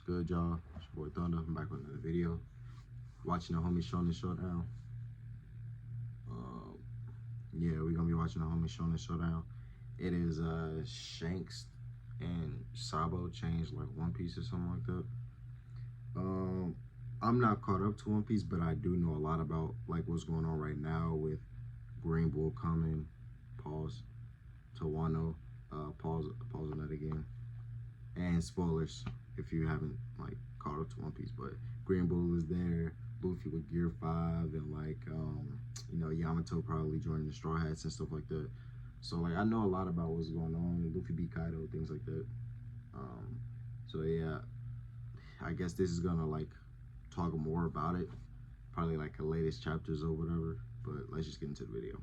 Good, y'all? It's your boy Thunder. I'm back with another video. Watching the homie Shonen Showdown. Yeah, we're gonna be watching the homie Shonen Showdown. It is Shanks and Sabo changed like One Piece or something like that. I'm not caught up to One Piece, but I do know a lot about like what's going on right now with Green Bull coming. Pause. To Wano. Pause on that again. And spoilers if you haven't like caught up to One Piece, but Green Bull is there, Luffy with Gear 5, and like you know, Yamato probably joining the Straw Hats and stuff like that. So like I know a lot about what's going on. Luffy beat Kaido, things like that. So yeah, I guess this is gonna like talk more about it, probably like the latest chapters or whatever. But let's just get into the video.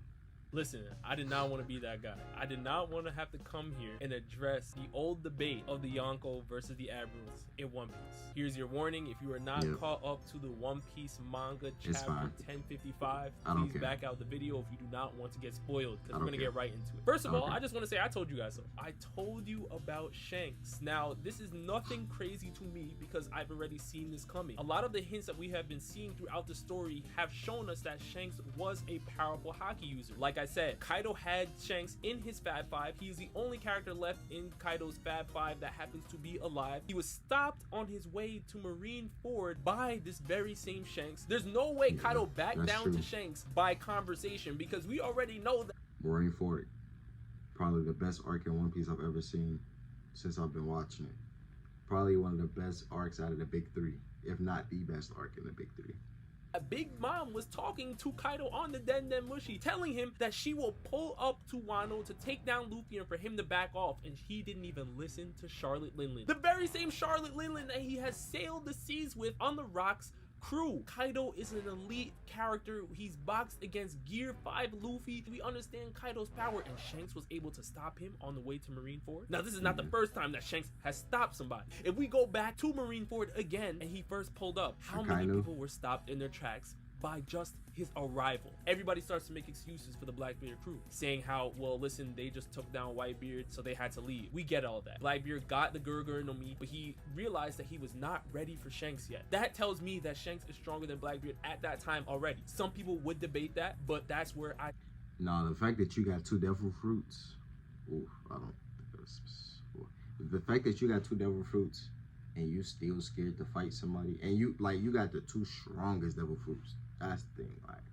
Listen, I did not want to be that guy. I did not want to have to come here and address the old debate of the Yonko versus the Admirals in One Piece. Here's your warning: if you are not caught up to the One Piece manga chapter 1055, please back out the video if you do not want to get spoiled, because we're going to get right into it. First of all, I just want to say I told you guys so. I told you about Shanks. Now, this is nothing crazy to me because I've already seen this coming. A lot of the hints that we have been seeing throughout the story have shown us that Shanks was a powerful hockey user. Like I said, Kaido had Shanks in his Fab 5. He is the only character left in Kaido's Fab 5 that happens to be alive. He was stopped on his way to Marineford by this very same Shanks. There's no way Kaido backed down to Shanks by conversation, because we already know that Marineford, probably the best arc in One Piece I've ever seen since I've been watching it. Probably one of the best arcs out of the big three, if not the best arc in the big three. Big Mom was talking to Kaido on the Den Mushi, telling him that she will pull up to Wano to take down Luffy and for him to back off, and he didn't even listen to Charlotte Linlin. The very same Charlotte Linlin that he has sailed the seas with on the Rocks crew. Kaido is an elite character. He's boxed against Gear 5 Luffy. We understand Kaido's power, and Shanks was able to stop him on the way to Marineford. Now, this is not the first time that Shanks has stopped somebody. If we go back to Marineford again and he first pulled up, how many people were stopped in their tracks by just his arrival? Everybody starts to make excuses for the Blackbeard crew, saying how, well, listen, they just took down Whitebeard, so they had to leave. We get all that. Blackbeard got the Gurgur no Mi, but he realized that he was not ready for Shanks yet. That tells me that Shanks is stronger than Blackbeard at that time already. Some people would debate that, but that's where I... No, the fact that you got two devil fruits, oof, I don't think that's... The fact that you got two devil fruits and you still scared to fight somebody, and you got the two strongest devil fruits. That's the thing, like,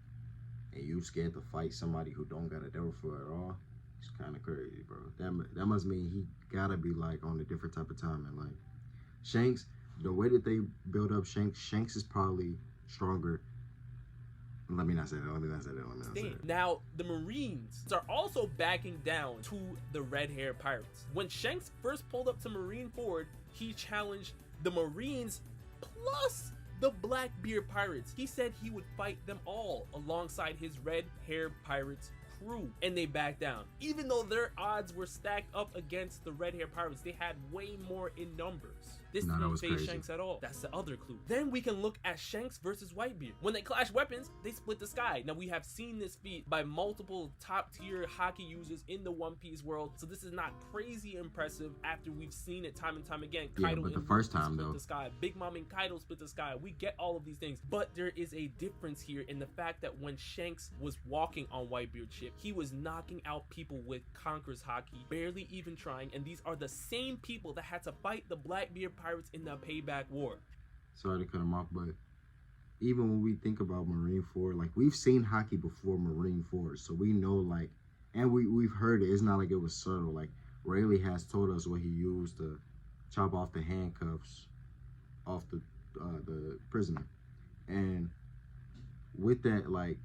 and you scared to fight somebody who don't got a devil fruit at all. It's kind of crazy, bro. That must mean he gotta be like on a different type of time. And like Shanks, the way that they build up Shanks is probably stronger. Let me not say that. Now, the Marines are also backing down to the red-haired pirates. When Shanks first pulled up to Marineford, he challenged the Marines plus the Blackbeard pirates. He said he would fight them all alongside his red-haired pirates crew, and they backed down. Even though their odds were stacked up against the red-haired pirates, they had way more in numbers. This didn't phase Shanks at all. That's the other clue. Then we can look at Shanks versus Whitebeard. When they clash weapons, they split the sky. Now, we have seen this feat by multiple top-tier hockey users in the One Piece world, so this is not crazy impressive after we've seen it time and time again. Kaido but the first time split the sky. Big Mom and Kaido split the sky. We get all of these things, but there is a difference here in the fact that when Shanks was walking on Whitebeard's ship, he was knocking out people with Conqueror's Haki, barely even trying, and these are the same people that had to fight the Blackbeard pirates in the Payback War. Sorry to cut him off, but even when we think about Marineford, like, we've seen hockey before Marineford, so we know, like, and we've heard it. It's not like it was subtle. Like, Rayleigh has told us what he used to chop off the handcuffs off the prisoner. And with that, like,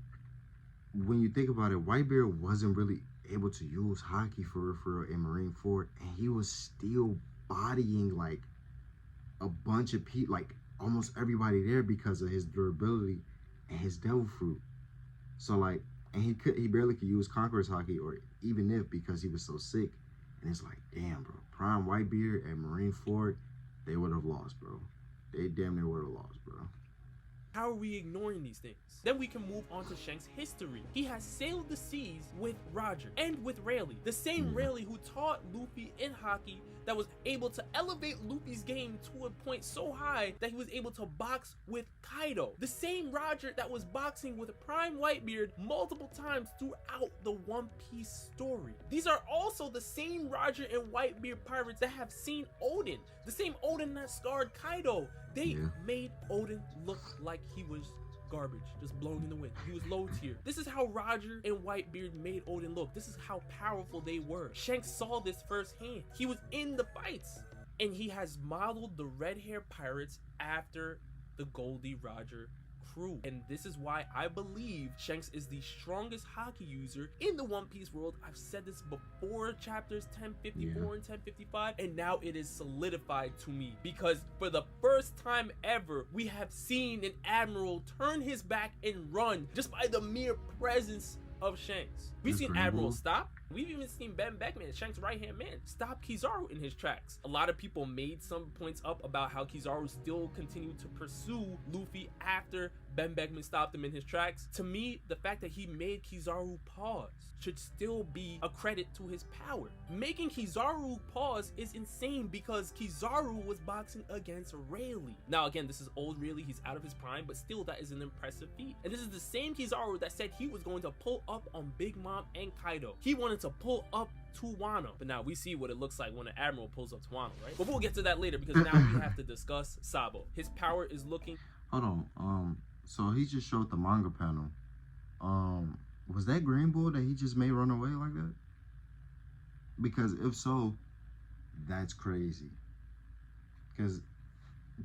when you think about it, Whitebeard wasn't really able to use hockey for real in Marineford, and he was still bodying like a bunch of people, like almost everybody there, because of his durability and his devil fruit. So like, and he barely could use Conqueror's Haki, or even if, because he was so sick. And it's like, damn, bro, Prime Whitebeard and Marineford, they would have lost, bro. They damn near would have lost, bro. How are we ignoring these things? Then we can move on to Shanks' history. He has sailed the seas with Roger and with Rayleigh, the same Rayleigh who taught Luffy in hockey that was able to elevate Luffy's game to a point so high that he was able to box with Kaido. The same Roger that was boxing with Prime Whitebeard multiple times throughout the One Piece story. These are also the same Roger and Whitebeard pirates that have seen Odin, the same Odin that scarred Kaido. They made Odin look like he was garbage, just blowing in the wind. He was low tier. This is how Roger and Whitebeard made Odin look. This is how powerful they were. Shanks saw this firsthand. He was in the fights, and he has modeled the red hair pirates after the Goldie Roger crew. And this is why I believe Shanks is the strongest haki user in the One Piece world. I've said this before chapters 1054 and 1055, and now it is solidified to me, because for the first time ever, we have seen an admiral turn his back and run just by the mere presence of Shanks. We've seen Admiral stop. We've even seen Ben Beckman, Shanks' right-hand man, stop Kizaru in his tracks. A lot of people made some points up about how Kizaru still continued to pursue Luffy after Ben Beckman stopped him in his tracks. To me, the fact that he made Kizaru pause should still be a credit to his power. Making Kizaru pause is insane because Kizaru was boxing against Rayleigh. Now again, this is old Rayleigh, he's out of his prime, but still that is an impressive feat. And this is the same Kizaru that said he was going to pull up on Big Mom and Kaido. He wanted to pull up to Wano, but now we see what it looks like when an admiral pulls up to Wano, right? But we'll get to that later, because now we have to discuss Sabo. His power is looking... Hold on, so he just showed the manga panel. Was that Green Bull that he just made run away like that? Because if so, that's crazy. Because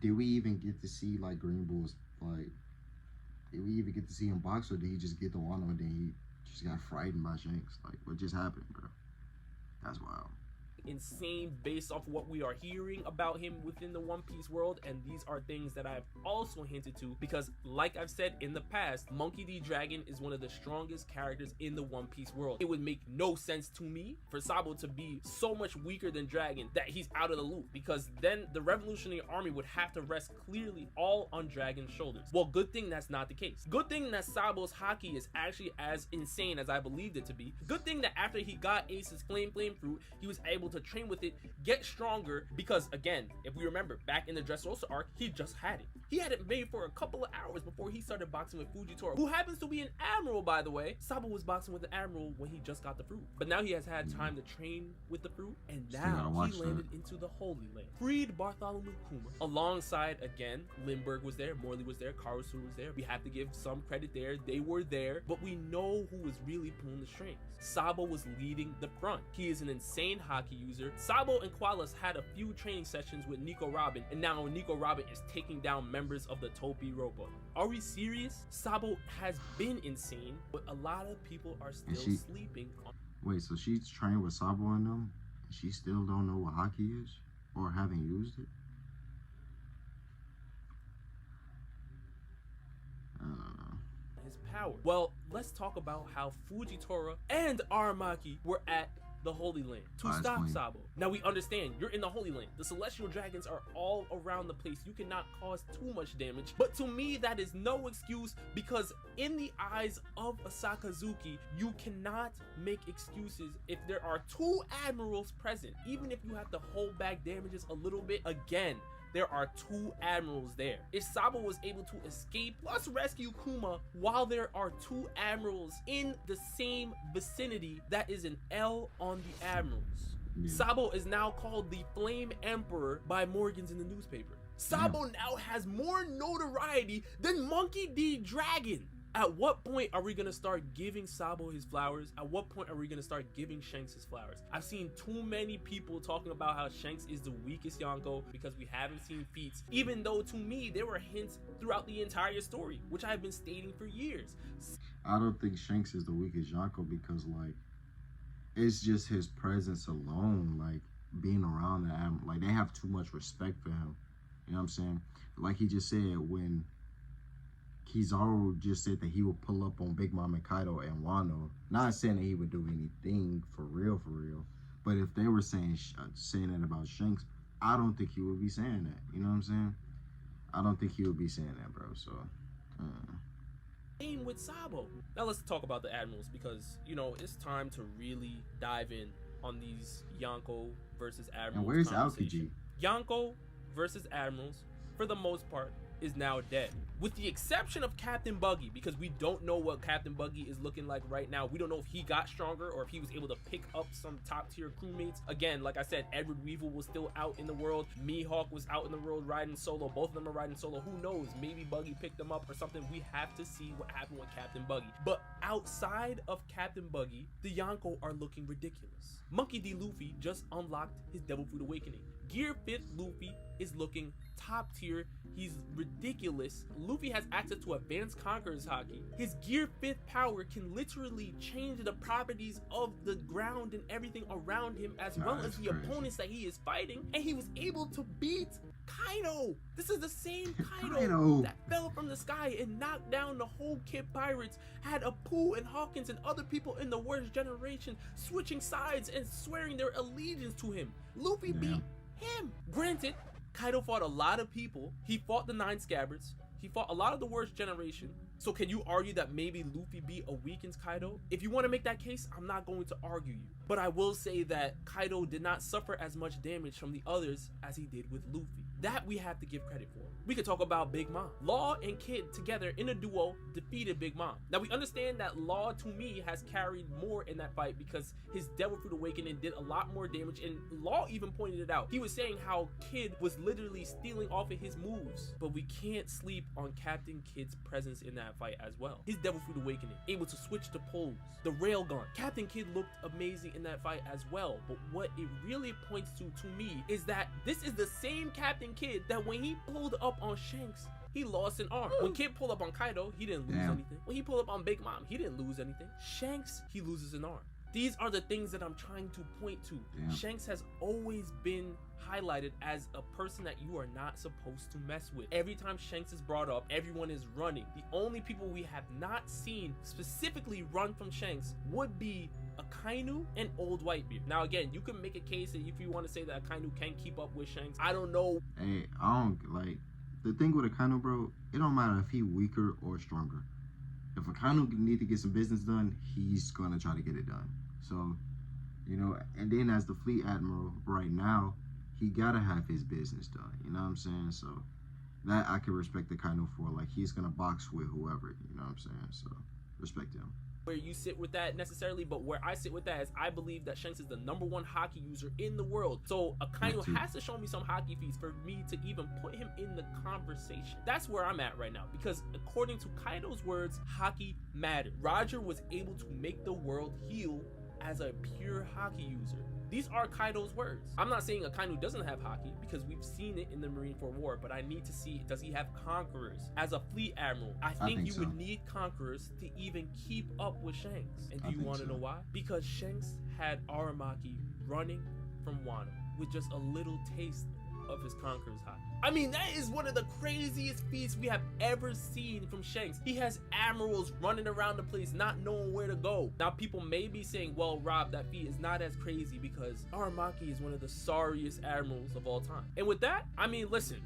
did we even get to see like Green Bull's, like, did we even get to see him box, or did he just get the Wano and then he just got frightened by Shanks? Like, what just happened, bro? That's wild. Insane based off what we are hearing about him within the One Piece world, and these are things that I've also hinted to, because like I've said in the past, Monkey D. Dragon is one of the strongest characters in the One Piece world. It would make no sense to me for Sabo to be so much weaker than Dragon that he's out of the loop, because then the Revolutionary Army would have to rest clearly all on Dragon's shoulders. Well, good thing that's not the case. Good thing that Sabo's haki is actually as insane as I believed it to be. Good thing that after he got Ace's flame fruit, he was able to train with it, get stronger, because again, if we remember back in the Dressrosa arc, he just had it. He had it made for a couple of hours before he started boxing with Fujitora, who happens to be an admiral, by the way. Sabo was boxing with the admiral when he just got the fruit, but now he has had time to train with the fruit, and now he landed into the Holy Land, freed Bartholomew Kuma, alongside again Lindbergh was there, Morley was there, Karasura was there. We have to give some credit there, they were there, but we know who was really pulling the strings. Sabo was leading the front. He is an insane haki user. Sabo and Qualis had a few training sessions with Nico Robin, and now Nico Robin is taking down members of the Topi Ropa. Are we serious? Sabo has been insane, but a lot of people are still sleeping on... Wait, so she's trained with Sabo and them, and she still don't know what haki is, or haven't used it? His power. Well, let's talk about how Fujitora and Aramaki were at the Holy Land to stop Sabo. Now we understand you're in the Holy Land. The celestial dragons are all around the place. You cannot cause too much damage. But to me, that is no excuse, because in the eyes of a Sakazuki, you cannot make excuses if there are two admirals present. Even if you have to hold back damages a little bit, again, there are two admirals there. If Sabo was able to escape plus rescue Kuma while there are two admirals in the same vicinity, that is an L on the admirals. Sabo is now called the Flame Emperor by Morgans in the newspaper. Sabo now has more notoriety than Monkey D. Dragon. At what point are we gonna start giving Sabo his flowers? At what point are we gonna start giving Shanks his flowers? I've seen too many people talking about how Shanks is the weakest Yonko because we haven't seen feats, even though to me there were hints throughout the entire story, which I've been stating for years. I don't think Shanks is the weakest Yonko because, like, it's just his presence alone, like, being around them, like, they have too much respect for him. You know what I'm saying? Like he just said, when Kizaru just said that he would pull up on Big Mom and Kaido and Wano. Not saying that he would do anything for real, but if they were saying that about Shanks, I don't think he would be saying that. You know what I'm saying? I don't think he would be saying that, bro. So, Same with Sabo. Now let's talk about the admirals, because you know it's time to really dive in on these Yonko versus Admirals. And where's conversation. Aokiji? Yonko versus Admirals, for the most part, is now dead. With the exception of Captain Buggy, because we don't know what Captain Buggy is looking like right now. We don't know if he got stronger or if he was able to pick up some top tier crewmates. Again, like I said, Edward Weevil was still out in the world. Mihawk was out in the world riding solo. Both of them are riding solo. Who knows? Maybe Buggy picked them up or something. We have to see what happened with Captain Buggy. But outside of Captain Buggy, the Yonko are looking ridiculous. Monkey D. Luffy just unlocked his Devil Fruit Awakening. Gear 5th Luffy is looking top tier. He's ridiculous. Luffy has access to Advanced Conqueror's Haki. His Gear 5th power can literally change the properties of the ground and everything around him, as well as the opponents that he is fighting. And he was able to beat Kaido. This is the same Kaido that fell from the sky and knocked down the whole Kid Pirates, had Apu and Hawkins and other people in the worst generation switching sides and swearing their allegiance to him. Luffy beat him. Granted, Kaido fought a lot of people. He fought the 9 Scabbards. He fought a lot of the worst generation. So can you argue that maybe Luffy beat a weakened Kaido? If you want to make that case, I'm not going to argue you. But I will say that Kaido did not suffer as much damage from the others as he did with Luffy. That we have to give credit for. We could talk about Big Mom. Law and Kid together in a duo defeated Big Mom. Now we understand that Law, to me, has carried more in that fight because his Devil Fruit Awakening did a lot more damage, and Law even pointed it out. He was saying how Kid was literally stealing off of his moves. But we can't sleep on Captain Kid's presence in that fight as well. His Devil Fruit Awakening, able to switch to poles, the railgun. Captain Kid looked amazing in that fight as well. But what it really points to me is that this is the same Captain Kid that when he pulled up on Shanks, he lost an arm. When Kid pulled up on Kaido, he didn't lose anything. When he pulled up on Big Mom, he didn't lose anything. Shanks, he loses an arm. These are the things that I'm trying to point to. Shanks has always been highlighted as a person that you are not supposed to mess with. Every time Shanks is brought up, everyone is running. The only people we have not seen specifically run from Shanks would be Akainu and Old Whitebeard. Now again, you can make a case that if you want to say that Akainu can keep up with Shanks, I don't know. Hey, I don't like the thing with Akainu, bro. It don't matter if he weaker or stronger. If Akainu need to get some business done, he's gonna try to get it done. So, you know, and then as the fleet admiral right now, he gotta have his business done. You know what I'm saying? So that I can respect Akainu for. Like, he's gonna box with whoever. You know what I'm saying? So respect him. Where you sit with that necessarily, but where I sit with that is I believe that Shanks is the #1 hockey user in the world. So Akainu has to show me some hockey feats for me to even put him in the conversation. That's where I'm at right now, because according to Kaido's words, hockey mattered. Roger was able to make the world heal as a pure hockey user. These are Kaido's words. I'm not saying Akainu doesn't have hockey, because we've seen it in the Marineford War, but I need to see, does he have conquerors? As a fleet admiral, I think you would need conquerors to even keep up with Shanks. And do you want to know why? Because Shanks had Aramaki running from Wano with just a little taste of his conqueror's hockey. I mean, that is one of the craziest feats we have ever seen from Shanks. He has admirals running around the place not knowing where to go. Now people may be saying, well, Rob, that feat is not as crazy because Aramaki is one of the sorriest admirals of all time. And with that, I mean, listen,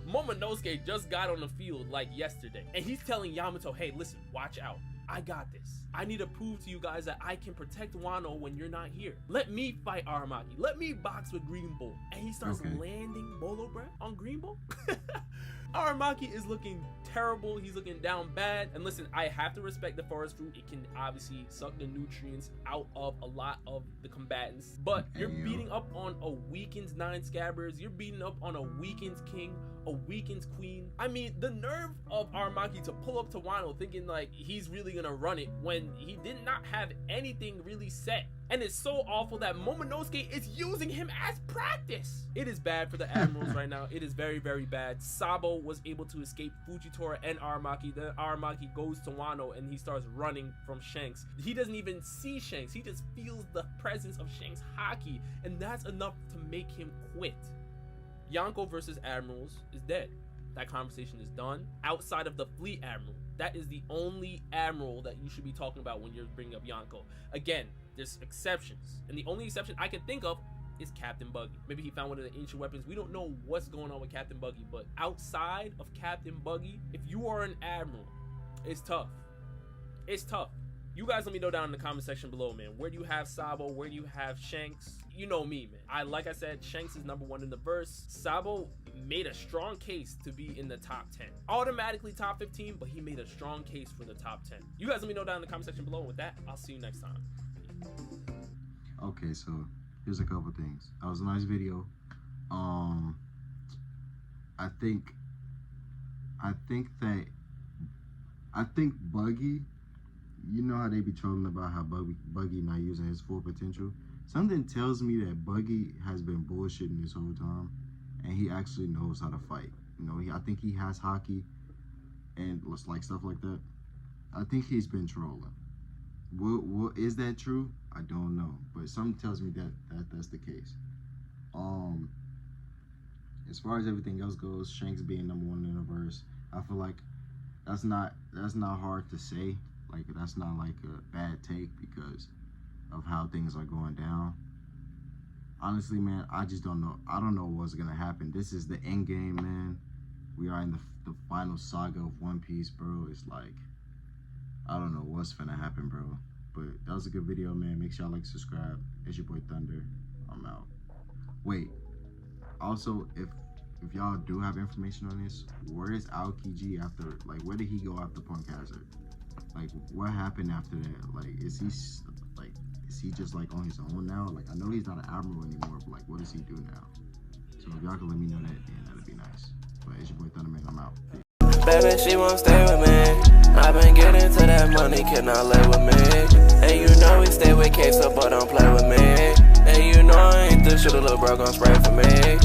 Momonosuke just got on the field like yesterday, and he's telling Yamato, hey, listen, watch out. I got this. I need to prove to you guys that I can protect Wano when you're not here. Let me fight Aramaki. Let me box with Green Bull. And he starts landing Bolo Breath on Green Bull. Aramaki is looking terrible. He's looking down bad. And listen, I have to respect the forest fruit. It can obviously suck the nutrients out of a lot of the combatants. But you're beating up on a weakened 9 Scabbards. You're beating up on a weakened king, a weakened queen. I mean, the nerve of Aramaki to pull up to Wano thinking like he's really gonna run it when he did not have anything really set. And it's so awful that Momonosuke is using him as practice. It is bad for the admirals right now. It is very, very bad. Sabo was able to escape Fujitora and Aramaki. Then Aramaki goes to Wano and he starts running from Shanks. He doesn't even see Shanks. He just feels the presence of Shanks' hockey, and that's enough to make him quit. Yonko versus Admirals is dead. That conversation is done. Outside of the fleet admiral, that is the only admiral that you should be talking about when you're bringing up Yonko. Again, there's exceptions, and the only exception I can think of is Captain Buggy. Maybe he found one of the ancient weapons. We don't know what's going on with Captain Buggy, but outside of Captain Buggy, if you are an admiral, it's tough. It's tough. You guys let me know down in the comment section below, man. Where do you have Sabo? Where do you have Shanks? You know me, man. Like I said, Shanks is #1 in the verse. Sabo made a strong case to be in the top 10. Automatically top 15, but he made a strong case for the top 10. You guys let me know down in the comment section below. And with that, I'll see you next time. Okay, so here's a couple things. That was a nice video. I think Buggy, you know how they be trolling about how Buggy not using his full potential? Something tells me that Buggy has been bullshitting this whole time, and he actually knows how to fight. You know, I think he has hockey and like stuff like that. I think he's been trolling. What is that true? I don't know, but something tells me that's the case. As far as everything else goes, Shanks being #1 in the verse, I feel like that's not hard to say. Like, that's not like a bad take because of how things are going down. Honestly, man, I just don't know. I don't know what's gonna happen. This is the end game, man. We are in the final saga of One Piece, bro. It's like, I don't know what's gonna happen, bro. But that was a good video, man. Make sure y'all like, subscribe. It's your boy Thunder. I'm out. Wait. Also, if y'all do have information on this, where is Aokiji after? Like, where did he go after Punk Hazard? Like, what happened after that? Like, is he just like on his own now? Like, I know he's not an admiral anymore, but like, what does he do now? So if y'all can let me know that, then that'd be nice. But it's your boy Thunder, man. I'm out. Baby, she won't stay with me. I've been getting to that money, cannot lay with me. And you know we stay with K, so but don't play with me. And you know I ain't the shit, a little bro gon' spray for me.